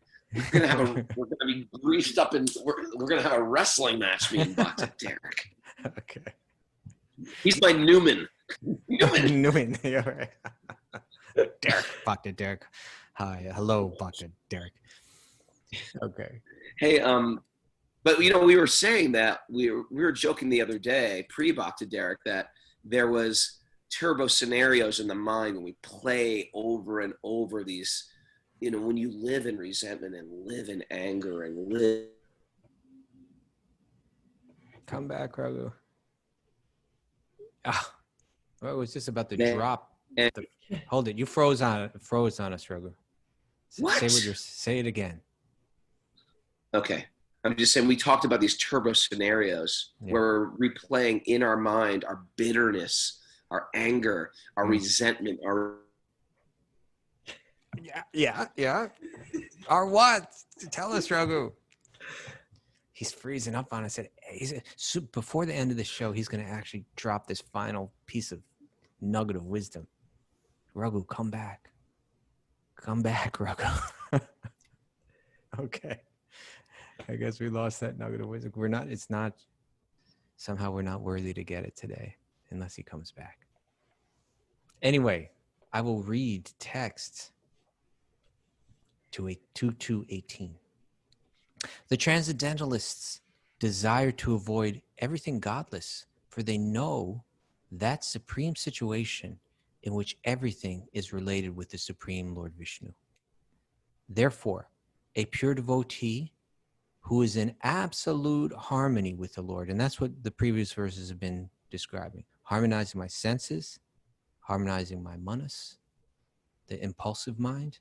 D: gonna be greased up and we're gonna have a wrestling match. Me and Dr. Derek.
A: Okay.
D: He's my Newman.
A: Newman. Yeah, right. Derek, Dr. Derek. Hi, hello, Dr. Derek. Okay.
D: Hey, but we were saying that we were joking the other day, pre-Bhakti Derek, that there was turbo scenarios in the mind when we play over and over these, when you live in resentment and live in anger and live.
A: Come back, Raghu. I was just about to drop. Hold it. You froze on us, Raghu.
D: What?
A: Say it again.
D: Okay. I'm just saying we talked about these turbo scenarios where we're replaying in our mind our bitterness, our anger, our resentment, our
A: Yeah. Our what? Tell us, Raghu. He's freezing up on us. Before the end of the show, he's going to actually drop this final piece of nugget of wisdom. Raghu, come back. Come back, Raghu. Okay. I guess we lost that nugget of wisdom. Somehow we're not worthy to get it today unless he comes back. Anyway, I will read text 2218. The transcendentalists desire to avoid everything godless, for they know that supreme situation in which everything is related with the Supreme Lord Vishnu. Therefore, a pure devotee who is in absolute harmony with the Lord, and that's what the previous verses have been describing, harmonizing my senses, harmonizing my manas, the impulsive mind,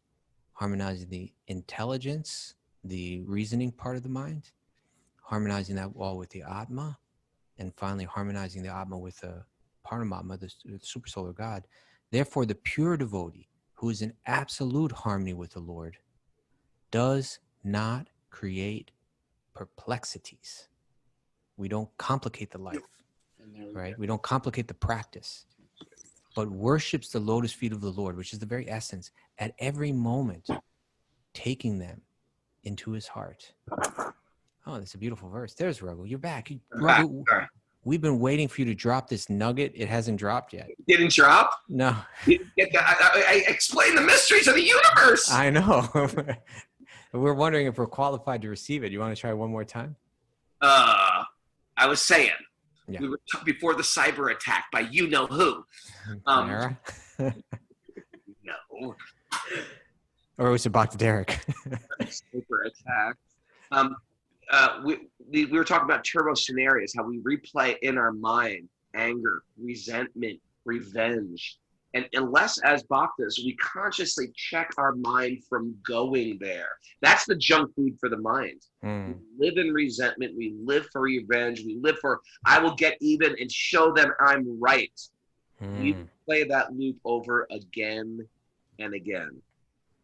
A: harmonizing the intelligence, the reasoning part of the mind, harmonizing that all with the Atma, and finally harmonizing the Atma with the Paramatma, the super solar God. Therefore, the pure devotee who is in absolute harmony with the Lord does not create perplexities. We don't complicate the life, right? We don't complicate the practice, but worships the lotus feet of the Lord, which is the very essence, at every moment, taking them into his heart. Oh, that's a beautiful verse. There's Raghu. You're back. Raghu, we've been waiting for you to drop this nugget. It hasn't dropped yet.
D: Didn't drop?
A: No.
D: I explain the mysteries of the universe.
A: I know. We're wondering if we're qualified to receive it. You want to try one more time?
D: I was saying,
A: yeah.
D: We were before the cyber attack by you know who.
A: No. Or was it Bhakti Derek?
D: Cyber attack. We were talking about turbo scenarios, how we replay in our mind anger, resentment, revenge. And unless as bhaktas, we consciously check our mind from going there. That's the junk food for the mind. We live in resentment. We live for revenge. We live for, I will get even and show them I'm right. We play that loop over again and again.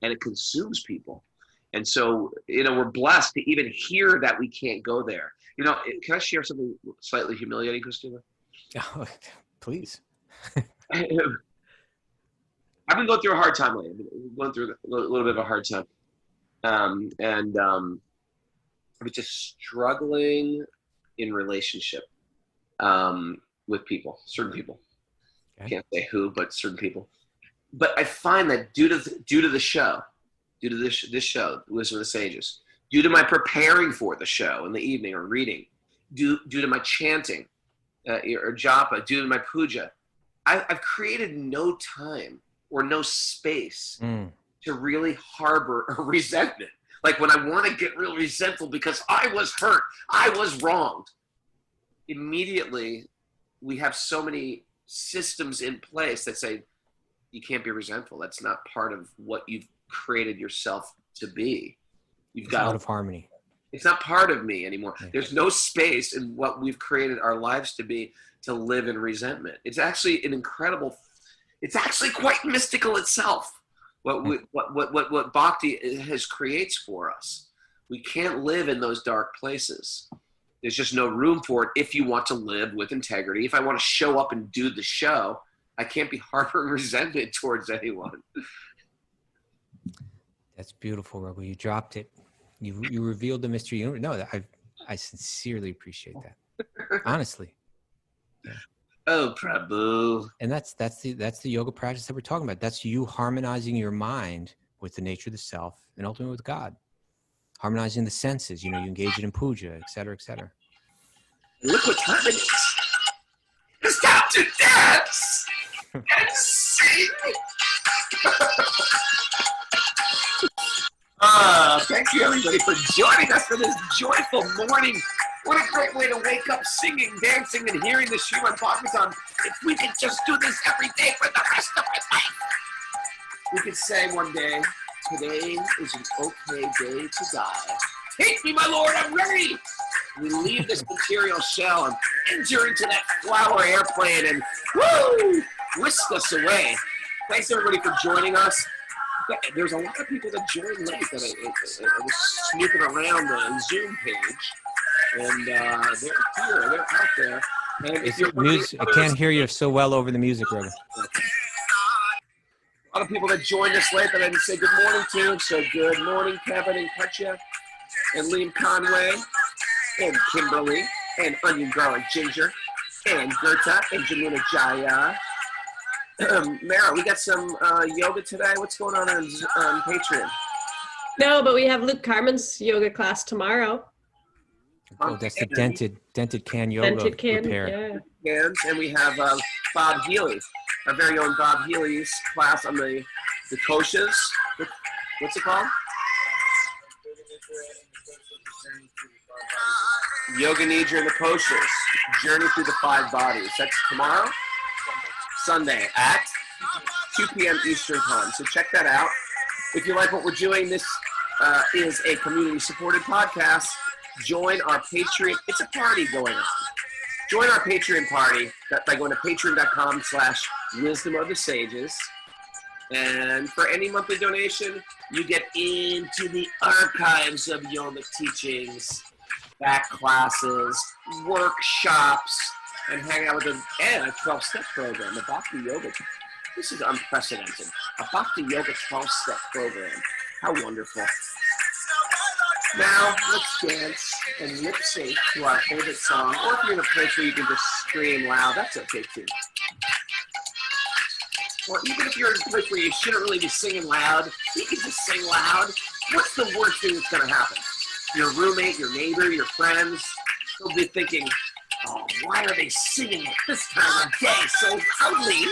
D: And it consumes people. And so, we're blessed to even hear that we can't go there. Can I share something slightly humiliating, Kaustubha?
A: Oh, please.
D: I've been going through a hard time lately. I've been going through a little bit of a hard time. I was just struggling in relationship with people, certain people. Okay. Can't say who, but certain people. But I find that due to the show, due to this show, Wisdom of the Sages, due to my preparing for the show in the evening or reading, due to my chanting or japa, due to my puja, I've created no time or no space to really harbor a resentment. Like when I want to get real resentful because I was hurt, I was wronged, immediately we have so many systems in place that say, you can't be resentful. That's not part of what you've created yourself to be. It's out of harmony. It's not part of me anymore. Yeah. There's no space in what we've created our lives to be to live in resentment. It's actually it's actually quite mystical itself. What Bhakti creates for us. We can't live in those dark places. There's just no room for it if you want to live with integrity. If I want to show up and do the show, I can't be harboring resentment towards anyone. That's beautiful, Raghu. You dropped it. You revealed the mystery. No, I sincerely appreciate that. Honestly. Yeah. Oh, Prabhu. And that's the yoga practice that we're talking about. That's you harmonizing your mind with the nature of the self and ultimately with God. Harmonizing the senses. You engage it in puja, et cetera, et cetera. Look what time it is. It's time to dance and sing. Thank you, everybody, for joining us for this joyful morning. What a great way to wake up singing, dancing, and hearing the Srimad Bhagavatam. If we could just do this every day for the rest of our life, we could say one day, today is an okay day to die. Take me, my Lord, I'm ready. We leave this material shell and enter into that flower airplane and woo, whisk us away. Thanks, everybody, for joining us. There's a lot of people that joined late that I was snooping around the Zoom page, and they're here, they're out there. And if you're I can't hear you so well over the music, Raghu. A lot of people that joined us late that I didn't say good morning to, so good morning, Kevin and Katya. and Liam Conway, and Kimberly, and Onion Garlic Ginger, and Gerta, and Jamuna Jaya. Mara, we got some yoga today. What's going on Patreon?
E: No, but we have Luke Carmen's yoga class tomorrow.
A: Oh, that's the dented can yoga
E: Dented can,
A: repair.
E: yeah.
D: Hands, and we have Bob Healy, our very own Bob Healy's class on the koshas. What's it called? Yoga Nidra and the koshas. Journey through the 5 bodies. That's tomorrow, Sunday at 2 p.m. Eastern time. So check that out. If you like what we're doing, this is a community-supported podcast. Join our Patreon. It's a party going on. Join our Patreon party by going to patreon.com/Wisdom of the Sages. And for any monthly donation, you get into the archives of yoga teachings, back classes, workshops, and hang out with them, and a 12-step program, a Bhakti-yogi. This is unprecedented. A Bhakti-yogi 12-step program. How wonderful. Now, let's dance and lip sync to our favorite song, or if you're in a place where you can just scream loud, that's okay too. Or even if you're in a place where you shouldn't really be singing loud, you can just sing loud. What's the worst thing that's going to happen? Your roommate, your neighbor, your friends, they'll be thinking, oh, why are they singing at this time of day so loudly?